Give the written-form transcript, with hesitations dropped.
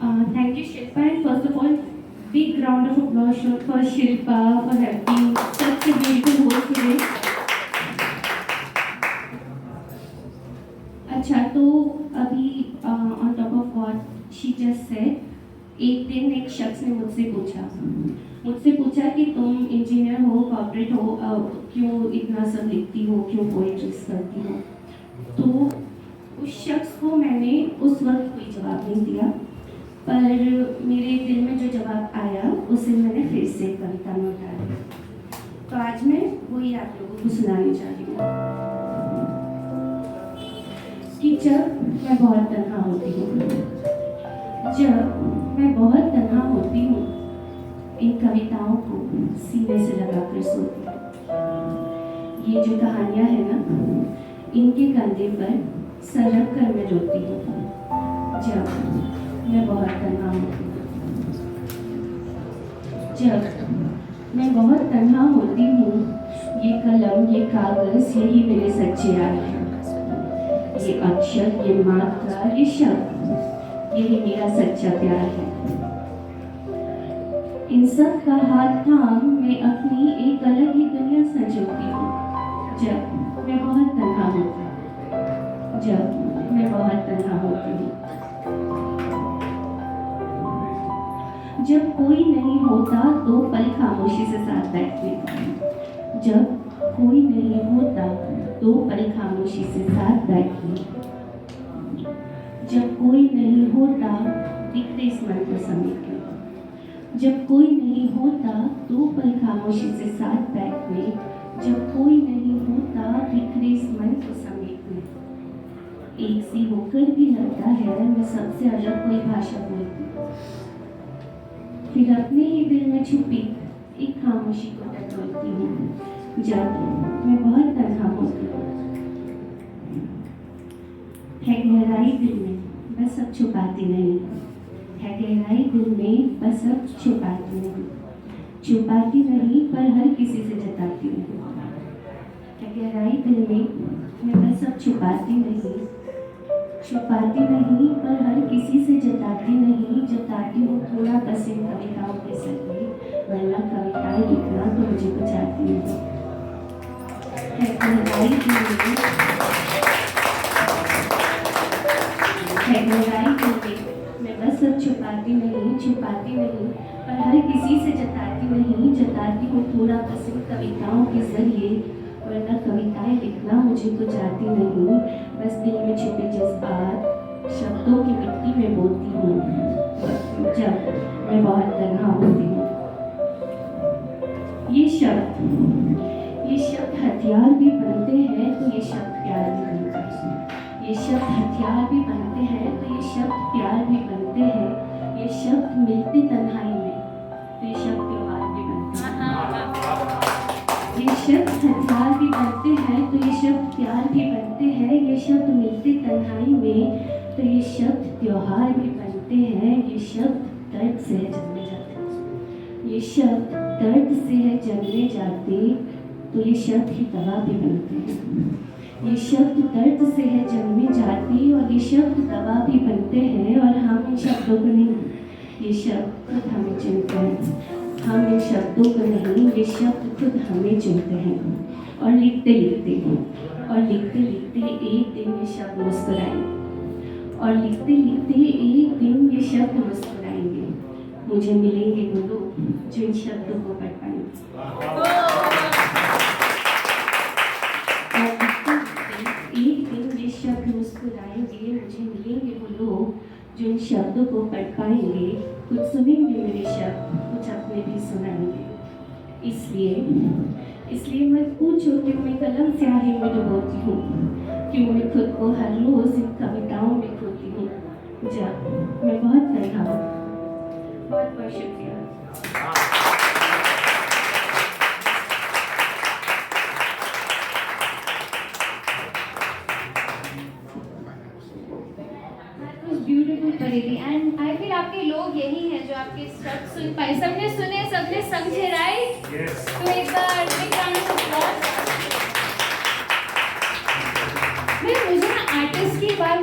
Thank you, Shilpa. And first of all, big round of applause for Shilpa for having such a beautiful host today. अच्छा तो अभी on top of what she just said, एक दिन एक शख्स ने मुझसे पूछा कि तुम इंजीनियर हो, कॉर्पोरेट हो, क्यों इतना सब लिखती हो, क्यों पोएट्रीज करती हो। तो उस शख्स को मैंने उस वक्त कोई जवाब नहीं दिया, पर मेरे दिल में जो जवाब आया उसे मैंने फिर से कविता में उतारा। तो आज मैं वही आप लोगों को सुनाने जा रही हूँ कि जब मैं बहुत तन्हा होती हूँ, जब मैं बहुत तन्हा होती हूँ, इन कविताओं को सीने से लगाकर सोती हूँ। ये जो कहानियाँ हैं ना, इनके कंधे पर सर रख कर मैं रोती हूँ जब मैं बहुत तन्हा होती हूँ। जब मैं बहुत तन्हा होती हूँ, ये कलम, ये कागज, यही मेरे सच्चे यार हैं। ये अक्षर, ये मात्रा, ये शब्द, यही मेरा सच्चा प्यार है। इन सब का हाथ थाम मैं अपनी एक अलग ही दुनिया संजोती हूँ जब मैं बहुत तन्हा होती हूँ, जब मैं बहुत तन्हा होती हूँ। जब कोई नहीं होता दो पल खामोशी से साथ बैठने का, जब कोई नहीं होता दो पल खामोशी से साथ बैठने, जब कोई नहीं होता बिखरे इस मन को समेटने, जब कोई नहीं होता दो पल खामोशी से साथ बैठने, जब कोई नहीं होता बिखरे इस मन को समेटने। एक सी होकर भी लगता है मैं सबसे अलग कोई भाषा बोलती हूँ, फिर अपने ही दिल में छुपी एक खामोशी को टटोलती हूँ जब मैं बहुत तन्हा होती हूँ। है गहराई दिल में बस अब छुपाती नहीं, है गहराई दिल में बस अब छुपाती नहीं, छुपाती नहीं पर हर किसी से जताती नहीं। है गहराई दिल में मैं बस अब छुपाती नहीं, छुपाती नहीं पर हर किसी से जताती नहीं, जताती हूँ थोड़ा बस इन कविताओं के जरिए, वरना कविताएं लिखना तो मुझे कुछ आती नहीं। है गहराई दिल में, है गहराई दिल में मैं बस अब छुपाती नहीं, छुपाती नहीं पर हर किसी से जताती नहीं, जताती हूँ थोड़ा बस इन कविताओं के जरिए, वरना कविताएं लिखना मुझे कुछ आती नहीं। बस दिल में छुपे जज्बात शब्दों की मिट्टी में बोती हूँ जब मैं बहुत तन्हा होती हूँ। ये शब्द हथियार भी बनते हैं तो ये शब्द प्यार भी बनते हैं। ये शब्द हथियार भी बनते हैं तो ये शब्द प्यार भी बनते हैं। ये शब्द मिलते तन्हाई में तो ये शब्द त्योहार भी बनते हैं। ये शब्द हथियार भी बनते हैं तो ये शब्द प्यार भी बनते हैं। ये शब्द मिलते तन्हाई में तो ये शब्द त्योहार भी बनते हैं। ये शब्द दर्द से है जन्मे जाते, ये शब्द दर्द से है जन्मे जाते तो ये शब्द ही दवा भी बनते हैं। ये शब्द दर्द से है जन्मे जाते और ये शब्द दवा भी बनते हैं। और हम इन शब्दों को नहीं, ये शब्द खुद हमें चुनते हैं। हम इन शब्दों को नहीं, ये शब्द खुद हमें चुनते हैं। और लिखते लिखते एक दिन ये शब्द मुस्कुराएंगे, और लिखते लिखते एक दिन ये शब्द मुस्कुराएंगे। मुझे मिलेंगे वो लोग जो इन शब्दों को पढ़ पाएंगे। और एक दिन ये शब्द मुस्कुराएंगे, मुझे मिलेंगे वो लोग जो इन शब्दों को पढ़ पाएंगे। कुछ सुनेंगे मेरे शब्द, कुछ अपने भी सुनाएंगे। इसलिए मत पूछो कि मैं कलम स्याही में डुबोती हूँ, क्यों मैं खुद को हर रोज इन कविताओं में खोती हूँ जब मैं बहुत तन्हा हूँ। बहुत बहुत शुक्रिया। ब्यूटीफुल परेगी एंड आई फील आपके लोग यही हैं जो आपके शब्द सुन पाए। सबने सुने, सबने समझे, राइट? तो एक बार बिग राउंड ऑफ अप्लॉज। मुझे ना आर्टिस्ट की बार